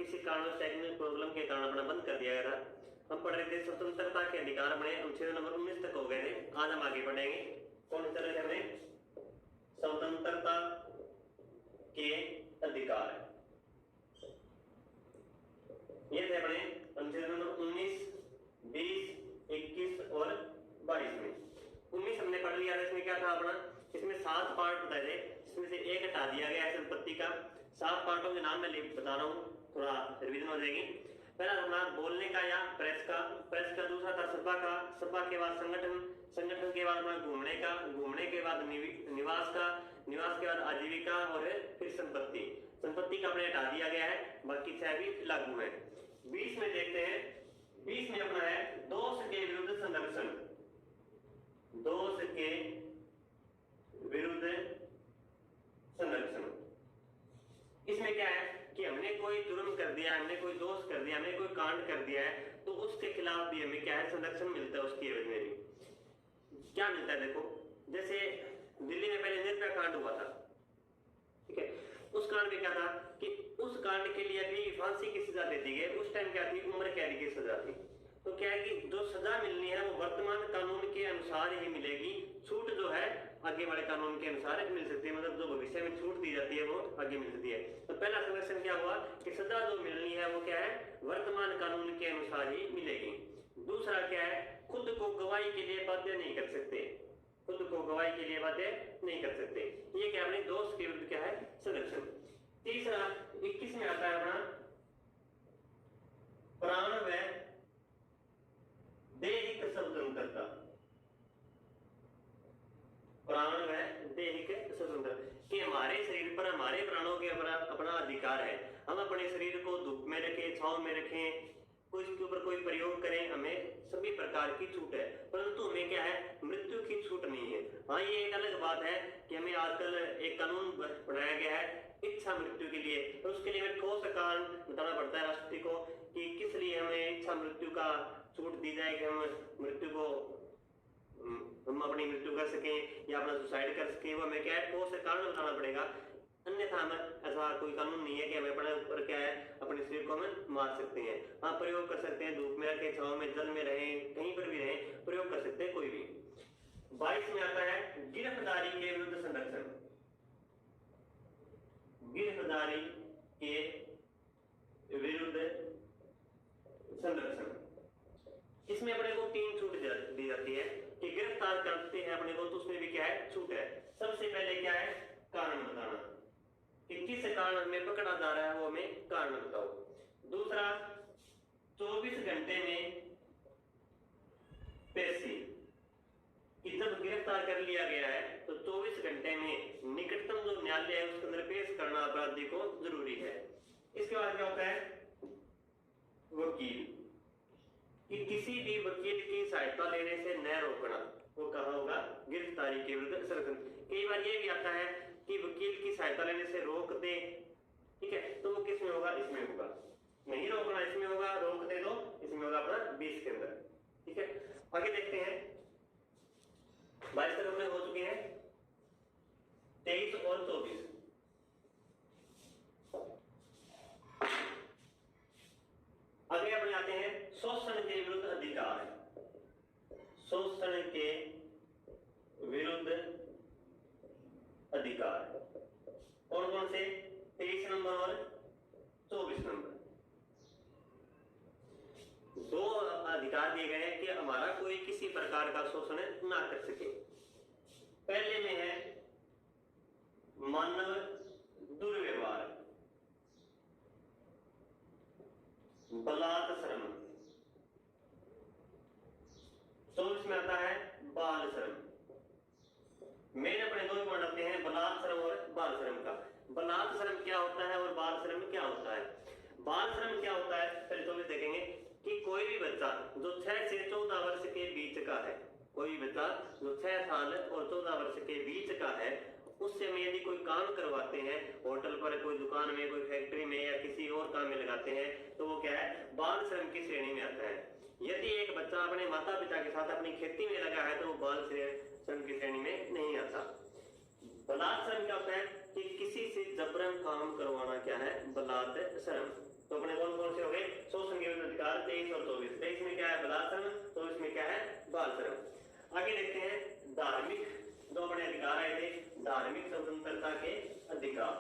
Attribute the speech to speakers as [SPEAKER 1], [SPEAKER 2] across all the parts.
[SPEAKER 1] किसी कारणवश technical problem के कारण अपना बंद कर दिया गया था। हम पढ़ रहे थे स्वतंत्रता के अधिकार, अपने अनुच्छेद नंबर 19 तक हो गए थे। आज हम आगे पढ़ेंगे। कौन सी तरह से हमने स्वतंत्रता के अधिकार, ये थे अपने अनुच्छेद नंबर 19, 20, 21 और 22 में। 19 हमने पढ़ लिया था। इसमें क्या था अपना, इसमें 7 पार्ट बताए थे, इसमें से एक हटा दिया गया है संपत्ति का। 7 पार्टों के नाम मैं बता रहा हूँ, थोड़ा रिवीजन हो जाएगी। पहला अपना बोलने का या प्रेस का। दूसरा था सभा का, सभा के बाद संगठन के बाद अपना घूमने के बाद निवास के बाद आजीविका और फिर संपत्ति का अपने हटा दिया गया है, बाकी 6 भी लागू है। 20 में देखते हैं। 20 में अपना है दोष के विरुद्ध संरक्षण। दोष के विरुद्ध संरक्षण। इसमें क्या है कि हमने कोई जुर्म कर दिया, हमने कोई दोष कर दिया, हमने कोई कांड कर दिया है, तो उसके खिलाफ भी हमें क्या है, संरक्षण मिलता है। उसकी एवज में भी क्या मिलता है, देखो जैसे दिल्ली में पहले निर्भया कांड हुआ था, ठीक है। उस कांड में क्या था कि उस कांड के लिए भी फांसी की सजा दे दी गई। उस टाइम क्या थी, उम्र कैद की सजा थी। तो क्या है कि जो सजा मिलनी है वो वर्तमान कानून के अनुसार ही मिलेगी। छूट जो है आगे वाले कानून के अनुसार मिल सकती है, मतलब जो भविष्य में छूट दी जाती है वो आगे मिल सकती है। तो पहला संरक्षण क्या हुआ कि सजा जो मिलनी है वो क्या है, वर्तमान कानून के अनुसार ही मिलेगी। दूसरा क्या है, खुद को गवाही के लिए बाध्य नहीं कर सकते। खुद को गवाही के लिए बाध्य नहीं कर सकते। ये क्या अपने दोष के विरुद्ध क्या है, संरक्षण। तीसरा 21 में आता है अपना प्राण व दैहिक स्वतंत्रता। प्राण व दैहिक स्वतंत्रता कि हमारे शरीर पर, हमारे प्राणों के अपना अधिकार है। हम अपने शरीर को धूप में रखें, छांव में रखें, कोई इसके ऊपर कोई प्रयोग करें, हमें सभी प्रकार की छूट है। परंतु हमें क्या है, मृत्यु की छूट नहीं है। हाँ, ये एक अलग बात है कि हमें आजकल एक कानून बनाया गया है इच्छा मृत्यु के लिए, तो उसके लिए हमें ठोस कारण बताना पड़ता है राष्ट्रपति को कि किस लिए हमें इच्छा मृत्यु का छूट दी जाए, कि हम अपनी मृत्यु कर सकें या अपना सुसाइड कर सकें। वो हमें क्या है, ठोस कारण बताना पड़ेगा। अन्यथा हमें ऐसा कोई कानून नहीं है कि हमें अपने ऊपर क्या है, अपने शरीर को हम मार सकते हैं। हाँ, प्रयोग कर सकते हैं, धूप में रखें, छांव में, जल में रहें, कहीं पर भी रहें, प्रयोग कर सकते हैं कोई भी। 22 में आता है गिरफ्तारी के विरुद्ध संरक्षण। गिरफ्तारी के विरुद्ध संरक्षण। इसमें अपने को 3 छूट दी जाती है कि गिरफ्तार करते हैं अपने को, तो उसमें भी क्या है, छूट है। सबसे पहले क्या है, कारण बताना कि किस कारण में पकड़ा जा रहा है, वो हमें कारण बताओ। दूसरा 24 घंटे में पेशी, कि जब गिरफ्तार कर लिया गया है तो 24 घंटे में निकटतम जो न्यायालय है उसके अंदर पेश करना अपराधी को जरूरी है। इसके बाद क्या होता है, वकील, कि किसी भी वकील की सहायता लेने से न रोकना, वो कहा होगा गिरफ्तारी के विरुद्ध संरक्षण। कई बार ये भी आता है कि वकील की सहायता लेने से रोक दे, ठीक है, तो वो किस में होगा, इसमें होगा। नहीं रोकना इसमें होगा, रोक दे दो इसमें होगा अपना 20 के अंदर, ठीक है। आगे देखते हैं, 22 तक अपने हो चुके हैं, 23 और 24। आगे अपने आते हैं शोषण के विरुद्ध अधिकार। शोषण के विरुद्ध अधिकार कौन कौन से, 23 नंबर और 24 नंबर। 2 अधिकार दिए गए हैं कि हमारा कोई किसी प्रकार का शोषण ना कर सके। पहले में है मानव दुर्व्यवहार, बलात् श्रम। 24 में आता है बाल श्रम। मेन अपने 2 पॉइंट आते हैं, बलात् श्रम और बाल श्रम का। बलात् श्रम क्या होता है और बाल श्रम क्या होता है। बाल श्रम क्या होता है, पहले 24 देखेंगे कि कोई भी बच्चा जो 6 से 14 वर्ष के बीच का है, कोई भी बच्चा जो 6 साल और 14 वर्ष के बीच का है, उससे हम यदि कोई काम करवाते हैं, होटल पर, कोई दुकान में, कोई फैक्ट्री में या किसी और काम में लगाते हैं, तो वो क्या है, बाल श्रम की श्रेणी में आता है। यदि एक बच्चा अपने माता पिता के साथ अपनी खेती में लगा है तो वो बाल श्रम की श्रेणी में नहीं आता। बलात् श्रम क्या होता है कि किसी से जबरन काम करवाना क्या है, बलात् श्रम। तो अपने कौन कौन से हो गए शोषण के विरुद्ध अधिकार 23 और 24। 23 में क्या है बलात्कार, 24 में क्या है बाल श्रम। आगे देखते हैं धार्मिक, दो बड़े अधिकार आए थे, धार्मिक स्वतंत्रता के अधिकार,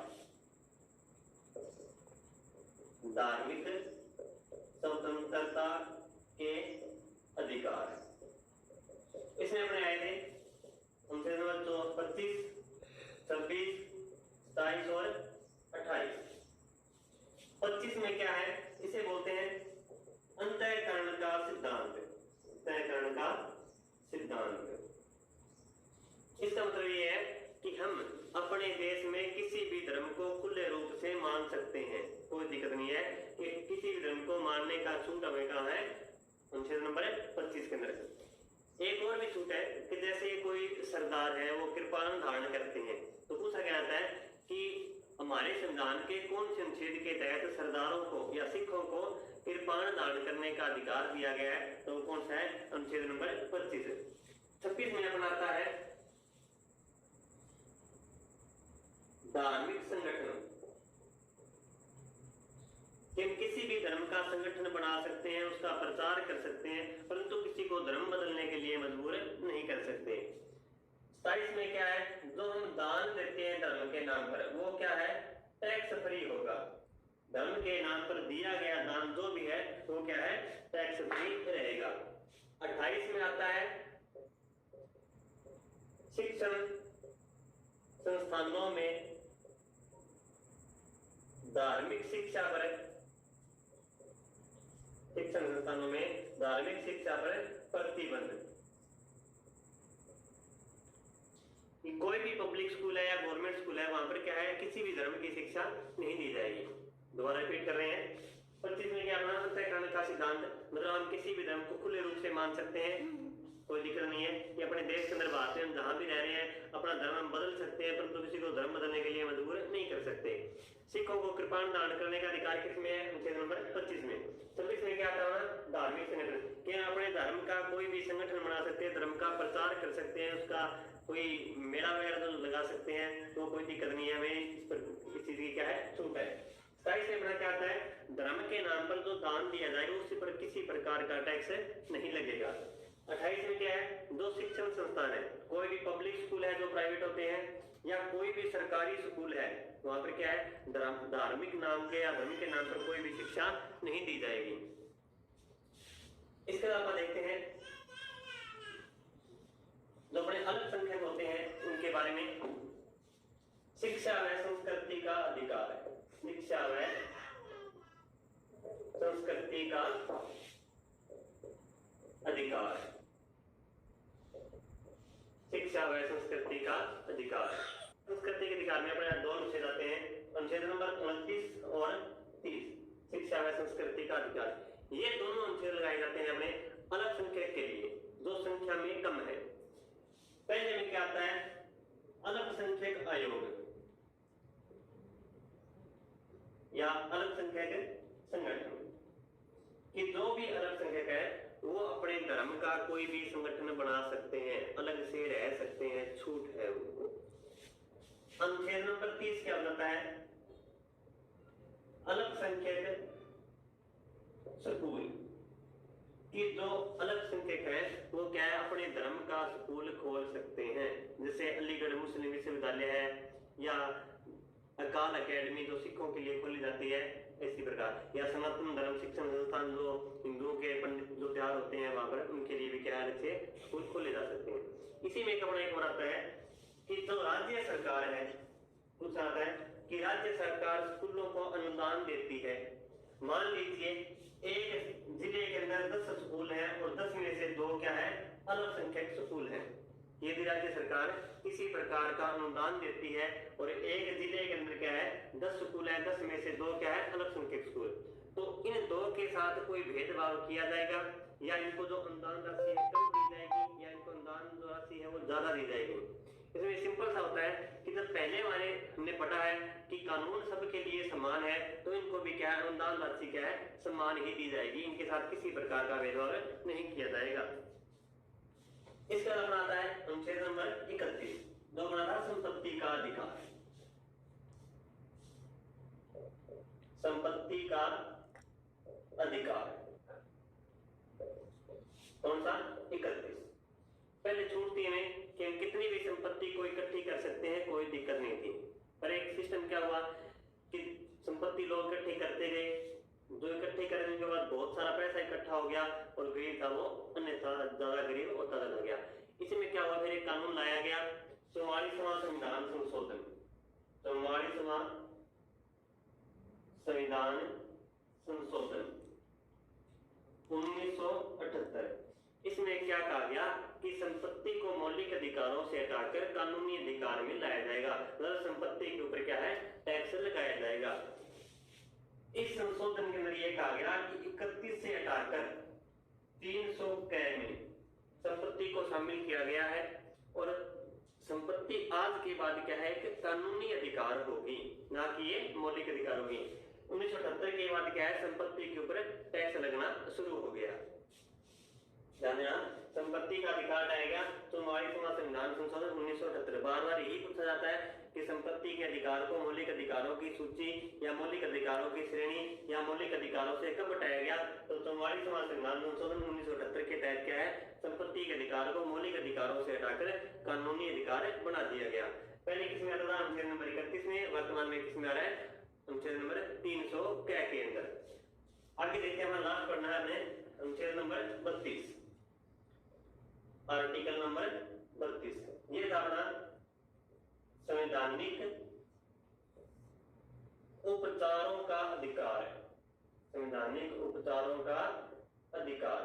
[SPEAKER 1] धार्मिक स्वतंत्रता के अधिकार, इसमें अपने आए थे उनसे नंबर 25, 26, 27 और 28। 25 में क्या है, इसे बोलते हैं अंतःकरण का सिद्धांत, अंतःकरण का सिद्धांत। इसका मतलब ये है कि हम अपने देश में किसी भी धर्म को खुले रूप से मान सकते हैं, कोई दिक्कत नहीं है कि किसी भी धर्म को मानने का छूट हमें कहा है अनुच्छेद नंबर 25 के अंदर। एक और भी छूट है कि जैसे कोई सरदार है वो कृपाण धारण करते हैं, तो पूछा गया जाता है कि हमारे संविधान के कौन से अनुच्छेद के तहत सरदारों को या सिखों को कृपाण धारण करने का अधिकार दिया गया है, तो कौन सा है अनुच्छेद नंबर 25। 26 में अपनाता है धार्मिक संगठन, कि हम किसी भी धर्म का संगठन बना सकते हैं, उसका प्रचार कर सकते हैं, परंतु किसी को धर्म बदलने के लिए मजबूर नहीं कर सकते। 27 में क्या है, जो हम दान देते हैं धर्म के नाम पर वो क्या है टैक्स फ्री होगा, धर्म के नाम पर दिया गया दान जो भी है वो क्या है टैक्स फ्री रहेगा। 28 में आता है शिक्षण संस्थानों में धार्मिक शिक्षा पर, शिक्षण संस्थानों में धार्मिक शिक्षा पर प्रतिबंध। कोई भी पब्लिक स्कूल है या गवर्नमेंट स्कूल है वहां पर क्या है किसी भी धर्म की शिक्षा नहीं दी जाएगी। दोबारा रिपीट कर रहे हैं 25 में क्या अपना अंतःकरण का सिद्धांत, मतलब हम किसी भी धर्म को खुले रूप से मान सकते हैं, कोई दिक्कत नहीं है कि अपने देश के अंदर बात है, हम जहां भी रह रहे हैं अपना धर्म हम बदल सकते हैं, परंतु किसी को धर्म बदलने के लिए मजबूर नहीं कर सकते। सिखों को कृपाण दान करने का अधिकार किसमें है अनुच्छेद नंबर 25 में। 26 में क्या आता है धार्मिक संगठन, कि अपने धर्म का कोई भी संगठन बना सकते हैं, धर्म का प्रचार कर सकते हैं, उसका कोई मेला वगैरह तो लगा सकते हैं, तो कोई दिक्कत नहीं है, हमें इस पर इस चीज की क्या है छूट है। 27 में अपना क्या आता है धर्म के नाम पर जो दान दिया जाएगा उस पर किसी प्रकार का टैक्स नहीं लगेगा। 28 में क्या है दो शिक्षण संस्थान है, कोई भी पब्लिक स्कूल है जो प्राइवेट होते हैं या कोई भी सरकारी स्कूल है वहां पर क्या है धार्मिक नाम के या धर्म के नाम पर कोई भी शिक्षा नहीं दी जाएगी। इसके अलावा देखते हैं जो बड़े अल्पसंख्यक होते हैं उनके बारे में, शिक्षा व संस्कृति का अधिकार है, शिक्षा व संस्कृति का अधिकार, शिक्षा व संस्कृति का अधिकार। संस्कृति के अधिकार में अपने दो अनुच्छेद आते हैं, अनुच्छेद नंबर 29 और 30, शिक्षा व संस्कृति का अधिकार। ये दोनों अनुच्छेद लगाए जाते हैं अपने अल्पसंख्यक के लिए जो संख्या में कम है। पहले में क्या आता है अल्पसंख्यक आयोग या अल्पसंख्यक संगठन, कि जो भी अल्पसंख्यक है वो अपने धर्म का कोई भी संगठन बना सकते हैं, अलग से रह सकते हैं, छूट है उनको। अनुच्छेद नंबर 30 क्या बताता है अल्पसंख्यक स्कूल, कि जो अल्पसंख्यक है वो क्या है अपने धर्म का स्कूल खोल सकते हैं, जैसे अलीगढ़ मुस्लिम विश्वविद्यालय है या अकाल अकेडमी जो सिखों के लिए खोली जाती है, इसी प्रकार या सनातन धर्म शिक्षण संस्थान जो हिंदुओं के पंडित जो तैयार होते हैं वहां पर उनके लिए भी क्या अलग से स्कूल खोले जा सकते हैं। इसी में अपना एक और आता है कि जो राज्य सरकार है कुछ आता है कि राज्य सरकार स्कूलों को अनुदान देती है। मान लीजिए एक जिले के अंदर 10 स्कूल हैं और 10 में से 2 क्या है अल्पसंख्यक स्कूल हैं, यदि राज्य सरकार किसी प्रकार का अनुदान देती है और एक जिले के अंदर क्या है 10 स्कूल है, 10 में से 2 क्या है अल्पसंख्यक स्कूल, तो इन 2 के साथ कोई भेदभाव किया जाएगा या इनको जो अनुदान राशि है कम दी जाएगी या इनको अनुदान जो राशि है वो ज्यादा दी जाएगी। इसमें सिंपल सा होता है कि जब पहले वाले हमने पढ़ा है कि कानून सबके लिए समान है, तो इनको भी क्या है अनुदान राशि क्या है समान ही दी जाएगी, इनके साथ किसी प्रकार का भेदभाव नहीं किया जाएगा। इसका नाम आता है अनुच्छेद नंबर 31 जो बनाता है संपत्ति का अधिकार, संपत्ति का अधिकार। कौन सा? 31। पहले छूट थी हमें कि हम कितनी भी संपत्ति को इकट्ठी कर सकते हैं, कोई दिक्कत नहीं थी। पर एक सिस्टम क्या हुआ कि संपत्ति लोग इकट्ठी करते गए, जो इकट्ठी करने के बाद बहुत सारा पैसा इकट्ठा हो गया और गरीब था वो अन्यथा ज्यादा गरीब होता चला गया। इसमें क्या हुआ, फिर एक कानून लाया गया 44वां संविधान संशोधन। 44वां संविधान संशोधन 1978। इसमें क्या कहा गया कि संपत्ति को मौलिक अधिकारों से हटाकर कानूनी अधिकार में लाया जाएगा, मतलब संपत्ति के ऊपर क्या है, टैक्स लगाया जाएगा। इस संशोधन के अंदर यह कहा गया कि 31 से हटाकर 300 क में संपत्ति को शामिल किया गया है और संपत्ति आज के बाद क्या है कि कानूनी अधिकार होगी, ना कि ये मौलिक अधिकार होगी। 1978 के बाद क्या है, संपत्ति के ऊपर टैक्स लगना शुरू हो गया। संपत्ति का अधिकार आएगा 44वां संविधान संशोधन 1978। बार बार यही पूछा जाता है कि संपत्ति के अधिकार को मौलिक अधिकारों की सूची या मौलिक अधिकारों की श्रेणी या मौलिक अधिकारों से कब हटाया गया, तो 44वां संविधान संशोधन 1978 के तहत क्या है, संपत्ति के अधिकार को मौलिक अधिकारों से हटाकर कानूनी अधिकार बना दिया गया। पहले किसमें आता था, अनुच्छेद नंबर 31 में, वर्तमान में किसमें आ रहा है, अनुच्छेद नंबर 300 के अंदर। आगे देखते हैं, हमारा लास्ट पढ़ना है हमने अनुच्छेद नंबर 32, आर्टिकल नंबर 32। ये था अपना संवैधानिक उपचारों का अधिकार, संवैधानिक उपचारों का अधिकार।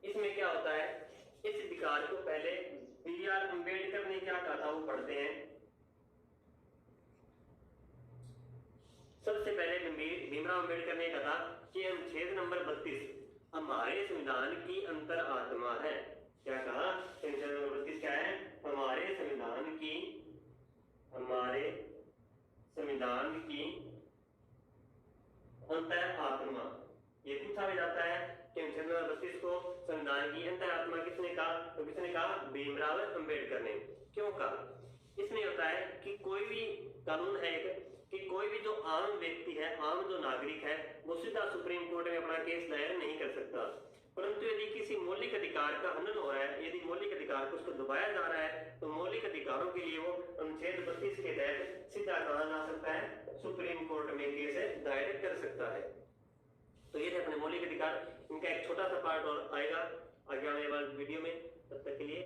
[SPEAKER 1] इसमें क्या होता है, इस अधिकार को पहले बी.आर. अम्बेडकर ने क्या कहा था वो पढ़ते हैं। सबसे पहले भीमराव अम्बेडकर ने कहा कि अनुच्छेद नंबर 32 हमारे संविधान की अंतरात्मा है। क्या कहा, अनुच्छेद नंबर 32 क्या है, हमारे संविधान की अंतरात्मा। ये पूछा भी जाता है कि अनुच्छेद नंबर 32 को संविधान की अंतरात्मा किसने कहा, तो किसने कहा, भीमराव अम्बेडकर ने। क्यों कहा, इसमें होता है कि कोई भी कानून है कि कोई भी जो आम व्यक्ति है, आम जो नागरिक है, वो सीधा सुप्रीम कोर्ट में अपना केस दायर नहीं कर सकता। परंतु यदि किसी मौलिक अधिकार का हनन हो रहा है, यदि मौलिक अधिकार को उसको दबाया जा रहा है, तो मौलिक अधिकारों के लिए वो अनुच्छेद 32 के तहत सीधा कहा जा सकता है, सुप्रीम कोर्ट में केस दायर कर सकता है। तो ये थे अपने मौलिक अधिकार। इनका एक छोटा सा पार्ट और आएगा आगे आने वाले वीडियो में। तब तक के लिए